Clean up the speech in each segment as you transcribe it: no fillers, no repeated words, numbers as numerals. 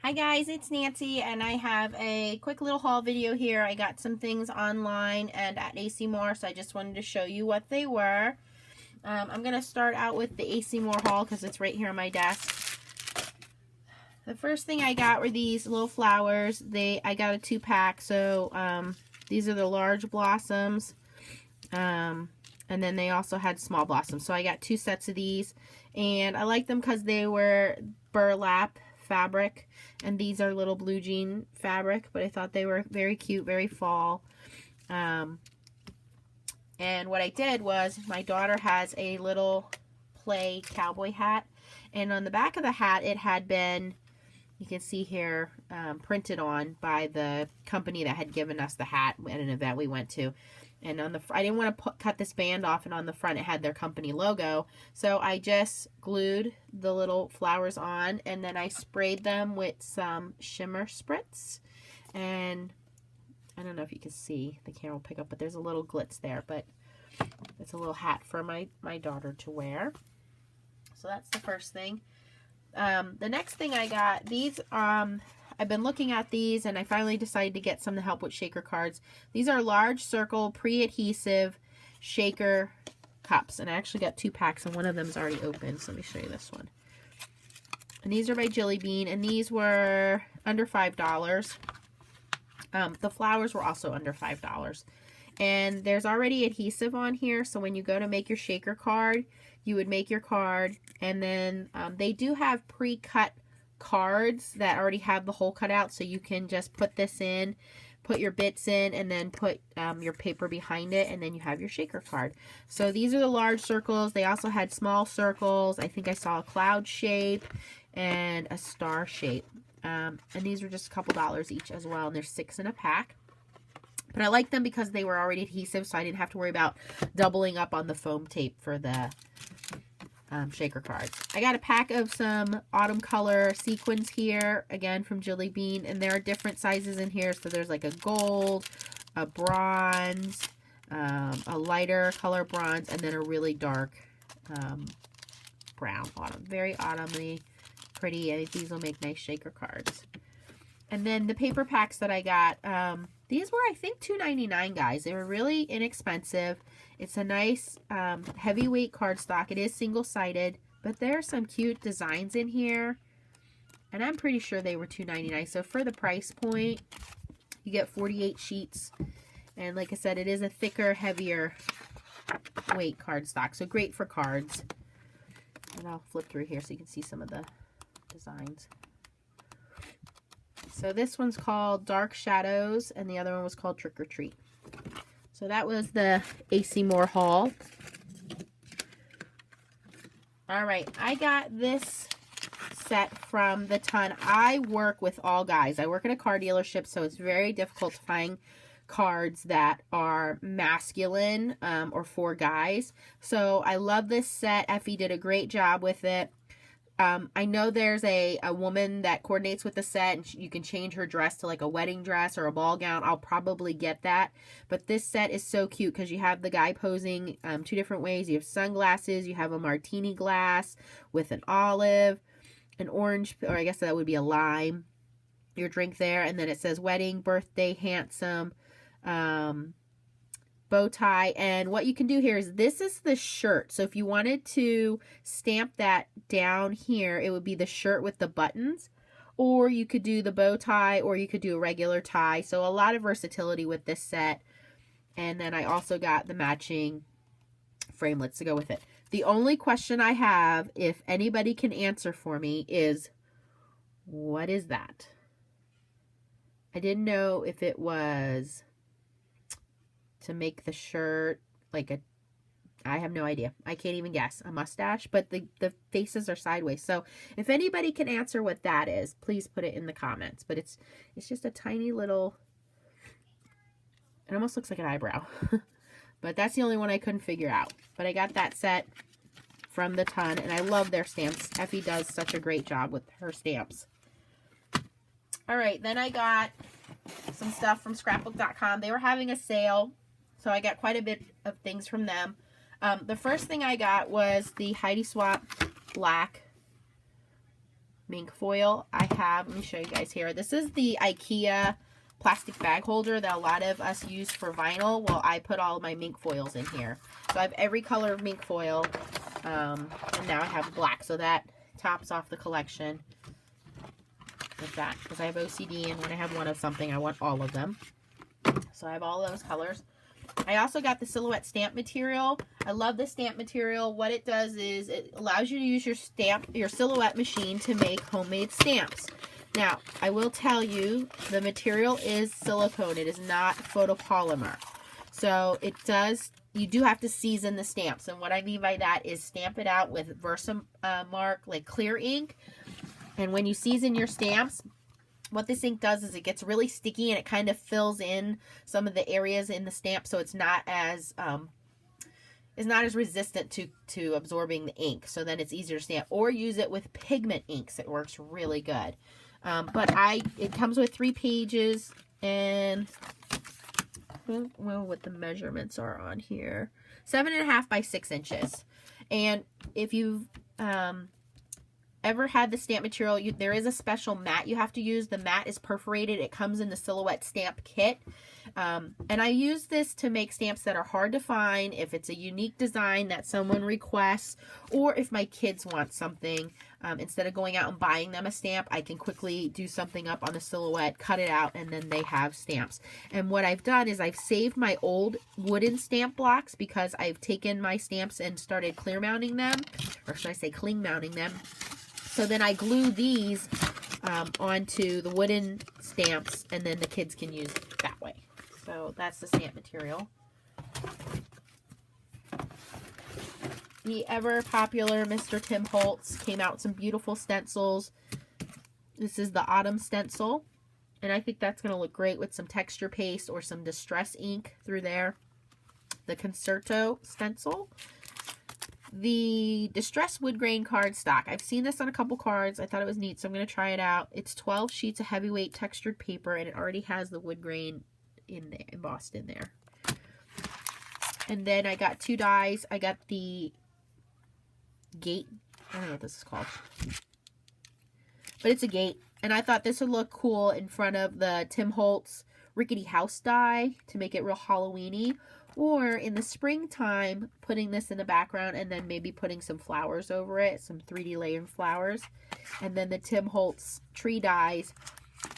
Hi guys, it's Nancy and I have a quick little haul video here. I got some things online and at AC Moore, so I just wanted to show you what they were. I'm going to start out with the AC Moore haul because it's right here on my desk. The first thing I got were these little flowers. I got a 2-pack, so these are the large blossoms. And then they also had small blossoms. So I got 2 sets of these, and I like them because they were burlap fabric, and these are little blue jean fabric, but I thought they were very cute, very fall. And what I did was, my daughter has a little play cowboy hat, and on the back of the hat it had been, you can see here, printed on by the company that had given us the hat at an event we went to. And on the I didn't want to cut this band off, and on the front it had their company logo. So I just glued the little flowers on, and then I sprayed them with some shimmer spritz. And I don't know if you can see, the camera will pick up, but there's a little glitz there. But it's a little hat for my daughter to wear. So that's the first thing. The next thing I got, these, I've been looking at these, and I finally decided to get some to help with shaker cards. These are large circle pre-adhesive shaker cups, and I actually got 2 packs, and one of them is already open, so let me show you this one. And these are by Jelly Bean, and these were under $5. The flowers were also under $5. And there's already adhesive on here, so when you go to make your shaker card, you would make your card, and then they do have pre-cut cards that already have the hole cut out, so you can just put this in, put your bits in, and then put your paper behind it, and then you have your shaker card. So these are the large circles. They also had small circles. I think I saw a cloud shape and a star shape, and these were just a couple dollars each as well, and there's 6 in a pack. But I like them because they were already adhesive, so I didn't have to worry about doubling up on the foam tape for the shaker cards. I got a pack of some autumn color sequins here, again from Jelly Bean, and there are different sizes in here. So there's like a gold, a bronze, a lighter color bronze, and then a really dark brown autumn. Very autumny, pretty. I think these will make nice shaker cards. And then the paper packs that I got, these were, I think, $2.99, guys. They were really inexpensive. It's a nice heavyweight cardstock. It is single-sided, but there are some cute designs in here, and I'm pretty sure they were $2.99. So for the price point, you get 48 sheets, and like I said, it is a thicker, heavier weight cardstock, so great for cards. And I'll flip through here so you can see some of the designs. So this one's called Dark Shadows, and the other one was called Trick or Treat. So that was the AC Moore haul. Alright, I got this set from the Ton. I work with all guys. I work at a car dealership, so it's very difficult to find cards that are masculine or for guys. So I love this set. Effie did a great job with it. I know there's a woman that coordinates with the set, and you can change her dress to like a wedding dress or a ball gown. I'll probably get that. But this set is so cute because you have the guy posing 2 different ways. You have sunglasses, you have a martini glass with an olive, an orange, or I guess that would be a lime, your drink there. And then it says wedding, birthday, handsome, bow tie. And what you can do here is, this is the shirt. So if you wanted to stamp that down here, it would be the shirt with the buttons, or you could do the bow tie, or you could do a regular tie. So a lot of versatility with this set. And then I also got the matching framelits to go with it. The only question I have, if anybody can answer for me, is what is that? I didn't know if it was to make the shirt like a, I have no idea. I can't even guess. A mustache, but the faces are sideways. So if anybody can answer what that is, please put it in the comments. But it's just a tiny little, it almost looks like an eyebrow. But that's the only one I couldn't figure out. But I got that set from the Ton, and I love their stamps. Effie does such a great job with her stamps. All right, then I got some stuff from scrapbookcom. They were having a sale, so I got quite a bit of things from them. The first thing I got was the Heidi Swapp Black mink foil. I have, let me show you guys here. This is the IKEA plastic bag holder that a lot of us use for vinyl. Well, I put all of my mink foils in here. So I have every color of mink foil, and now I have black. So that tops off the collection with that, because I have OCD, and when I have one of something, I want all of them. So I have all those colors. I also got the silhouette stamp material. I love the stamp material. What it does is it allows you to use your silhouette machine to make homemade stamps. Now, I will tell you, the material is silicone. It is not photopolymer. So you do have to season the stamps. And what I mean by that is stamp it out with Versamark, like clear ink. And when you season your stamps, what this ink does is it gets really sticky and it kind of fills in some of the areas in the stamp, so it's not as resistant to absorbing the ink. So then it's easier to stamp. Or use it with pigment inks. It works really good. But it comes with 3 pages, and well, what the measurements are on here, 7.5 by 6 inches. And if you've ever had the stamp material, there is a special mat you have to use. The mat is perforated. It comes in the silhouette stamp kit. And I use this to make stamps that are hard to find, if it's a unique design that someone requests, or if my kids want something. Instead of going out and buying them a stamp, I can quickly do something up on the silhouette, cut it out, and then they have stamps. And what I've done is I've saved my old wooden stamp blocks, because I've taken my stamps and started clear mounting them, or should I say cling mounting them. So then I glue these onto the wooden stamps, and then the kids can use it that way. So that's the stamp material. The ever popular Mr. Tim Holtz came out with some beautiful stencils. This is the autumn stencil, and I think that's going to look great with some texture paste or some distress ink through there. The concerto stencil. The distress wood grain cardstock. I've seen this on a couple cards. I thought it was neat, so I'm going to try it out. It's 12 sheets of heavyweight textured paper, and it already has the wood grain embossed in there. And then I got 2 dies. I got the gate. I don't know what this is called, but it's a gate. And I thought this would look cool in front of the Tim Holtz Rickety House die to make it real Halloween-y. Or in the springtime, putting this in the background and then maybe putting some flowers over it, some 3D layered flowers. And then the Tim Holtz tree dies.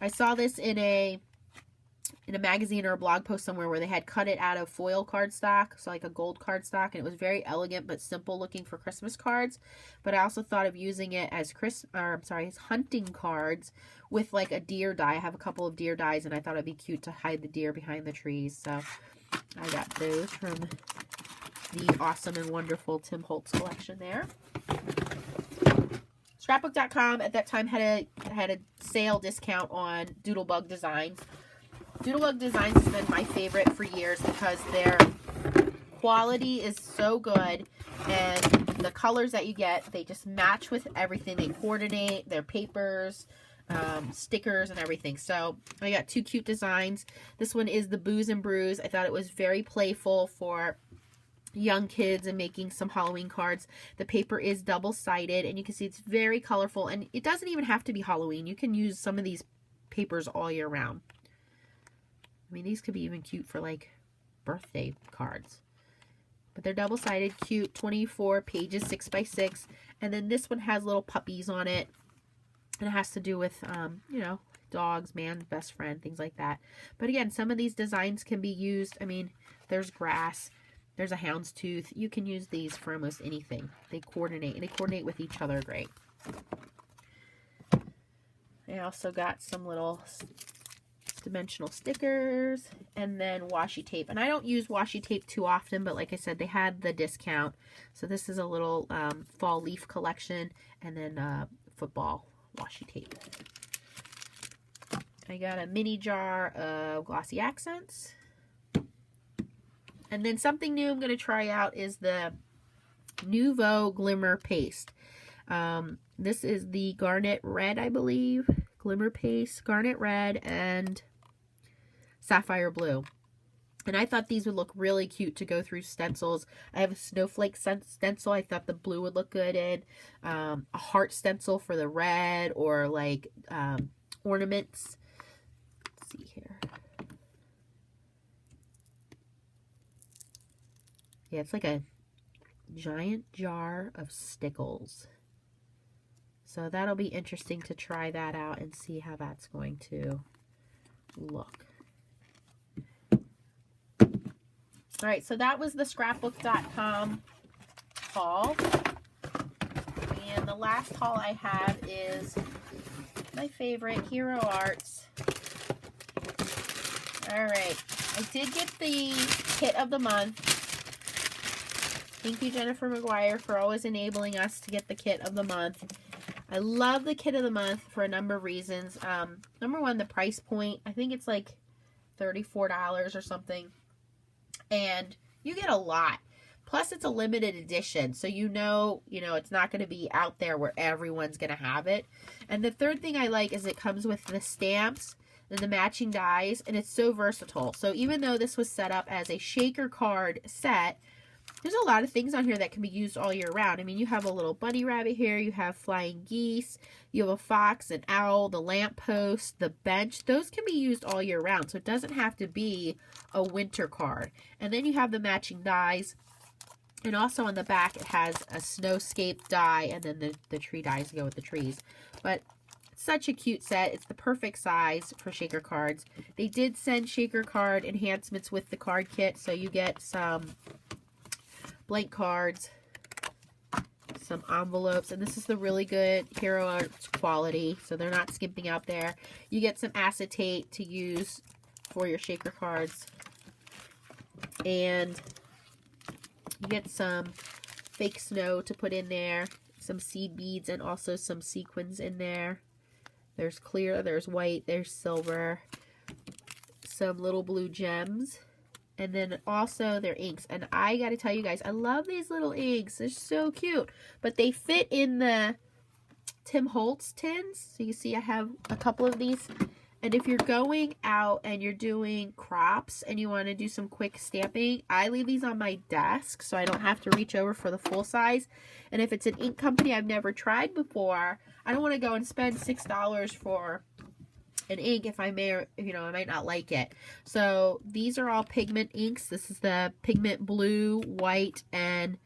I saw this in a magazine or a blog post somewhere where they had cut it out of foil cardstock, so like a gold cardstock, and it was very elegant but simple looking for Christmas cards. But I also thought of using it as as hunting cards with like a deer die. I have a couple of deer dies, and I thought it'd be cute to hide the deer behind the trees. So I got those from the awesome and wonderful Tim Holtz collection there. Scrapbook.com at that time had a sale discount on Doodlebug Designs. Doodlebug Designs has been my favorite for years because their quality is so good, and the colors that you get, they just match with everything. They coordinate their papers, stickers, and everything. So I got 2 cute designs. This one is the Booze and Brews. I thought it was very playful for young kids and making some Halloween cards. The paper is double-sided, and you can see it's very colorful, and it doesn't even have to be Halloween. You can use some of these papers all year round. I mean, these could be even cute for like birthday cards. But they're double-sided, cute, 24 pages, 6 by 6. And then this one has little puppies on it. And it has to do with, you know, dogs, man's best friend, things like that. But again, some of these designs can be used. I mean, there's grass. There's a houndstooth. You can use these for almost anything. They coordinate, and they coordinate with each other great. I also got some little dimensional stickers, and then washi tape. And I don't use washi tape too often, but like I said, they had the discount. So this is a little fall leaf collection, and then football washi tape. I got a mini jar of glossy accents. And then something new I'm going to try out is the Nouveau Glimmer paste. This is the garnet red, I believe. Glimmer paste, garnet red, and sapphire blue. And I thought these would look really cute to go through stencils. I have a snowflake stencil I thought the blue would look good in. A heart stencil for the red, or like ornaments. Let's see here. Yeah, it's like a giant jar of stickles. So that'll be interesting to try that out and see how that's going to look. All right, so that was the scrapbookcom haul. And the last haul I have is my favorite, Hero Arts. All right, I did get the kit of the month. Thank you, Jennifer McGuire, for always enabling us to get the kit of the month. I love the kit of the month for a number of reasons. Number one, the price point. I think it's like $34 or something. And you get a lot. Plus, it's a limited edition, so you know it's not going to be out there where everyone's going to have it. And the third thing I like is it comes with the stamps and the matching dies, and it's so versatile. So even though this was set up as a shaker card set, there's a lot of things on here that can be used all year round. I mean, you have a little bunny rabbit here, you have flying geese, you have a fox, an owl, the lamppost, the bench. Those can be used all year round, so it doesn't have to be a winter card. And then you have the matching dies. And also on the back, it has a snowscape die, and then the tree dies go with the trees. But it's such a cute set. It's the perfect size for shaker cards. They did send shaker card enhancements with the card kit, so you get some blank cards, some envelopes, and this is the really good Hero Arts quality, so they're not skimping out there. You get some acetate to use for your shaker cards, and you get some fake snow to put in there, some seed beads, and also some sequins in there. There's clear, there's white, there's silver, some little blue gems, and then also their inks. And I gotta tell you guys, I love these little inks. They're so cute. But they fit in the Tim Holtz tins. So you see I have a couple of these. And if you're going out and you're doing crops and you want to do some quick stamping, I leave these on my desk so I don't have to reach over for the full size. And if it's an ink company I've never tried before, I don't want to go and spend $6 for an ink if I may, I might not like it. So these are all pigment inks. This is the pigment blue, white, and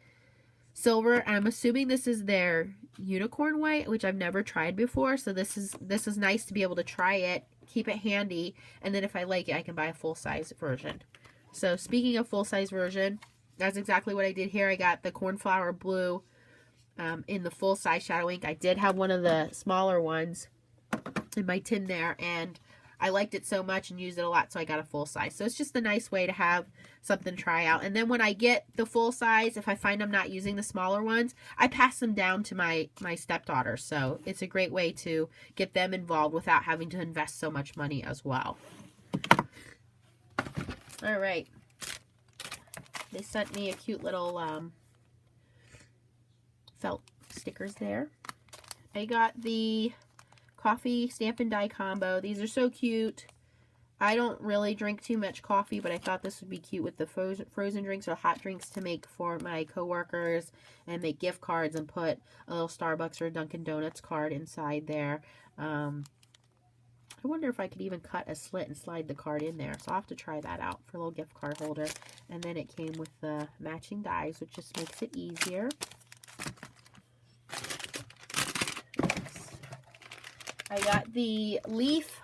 silver. I'm assuming this is their unicorn white, which I've never tried before. So this is nice to be able to try it, keep it handy, and then if I like it, I can buy a full-size version. So speaking of full-size version, that's exactly what I did here. I got the cornflower blue in the full-size shadow ink. I did have one of the smaller ones in my tin there, and I liked it so much and used it a lot, so I got a full size. So it's just a nice way to have something to try out. And then when I get the full size, if I find I'm not using the smaller ones, I pass them down to my stepdaughter. So it's a great way to get them involved without having to invest so much money as well. All right. They sent me a cute little felt stickers there. I got the coffee stamp and die combo. These are so cute. I don't really drink too much coffee, but I thought this would be cute with the frozen drinks or hot drinks to make for my coworkers and make gift cards and put a little Starbucks or Dunkin' Donuts card inside there. I wonder if I could even cut a slit and slide the card in there. So I'll have to try that out for a little gift card holder. And then it came with the matching dies, which just makes it easier. I got the leaf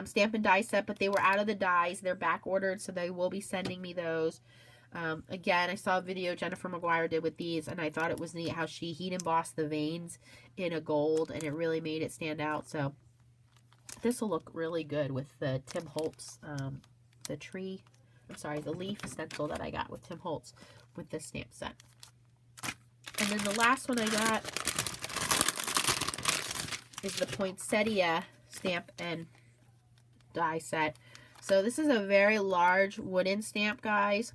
stamp and die set, but they were out of the dies. They're back ordered, so they will be sending me those. Again, I saw a video Jennifer McGuire did with these, and I thought it was neat how she heat embossed the veins in a gold, and it really made it stand out. So this will look really good with the Tim Holtz, the leaf stencil that I got with Tim Holtz with this stamp set. And then the last one I got is the poinsettia stamp and die set. So this is a very large wooden stamp, guys.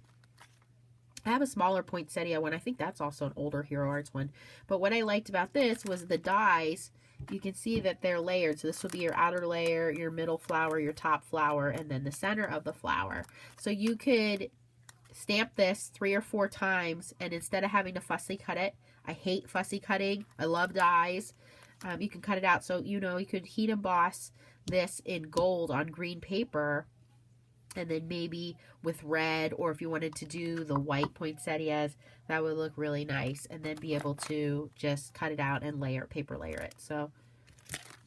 I have a smaller poinsettia one. I think that's also an older Hero Arts one. But what I liked about this was the dies you can see that they're layered. So this will be your outer layer, your middle flower, your top flower, and then the center of the flower. So you could stamp this 3 or 4 times, and instead of having to fussy cut it, I hate fussy cutting. I love dies. You can cut it out. So, you know, you could heat emboss this in gold on green paper, and then maybe with red, or if you wanted to do the white poinsettias, that would look really nice, and then be able to just cut it out and paper layer it. So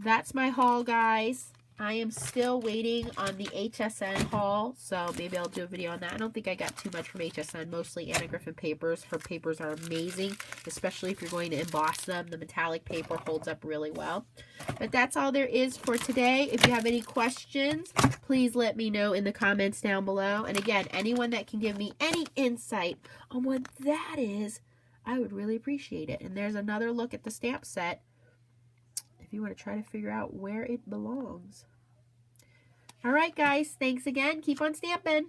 that's my haul, guys. I am still waiting on the HSN haul, so maybe I'll do a video on that. I don't think I got too much from HSN, mostly Anna Griffin papers. Her papers are amazing, especially if you're going to emboss them. The metallic paper holds up really well. But that's all there is for today. If you have any questions, please let me know in the comments down below. And again, anyone that can give me any insight on what that is, I would really appreciate it. And there's another look at the stamp set if you want to try to figure out where it belongs. All right, guys. Thanks again. Keep on stamping.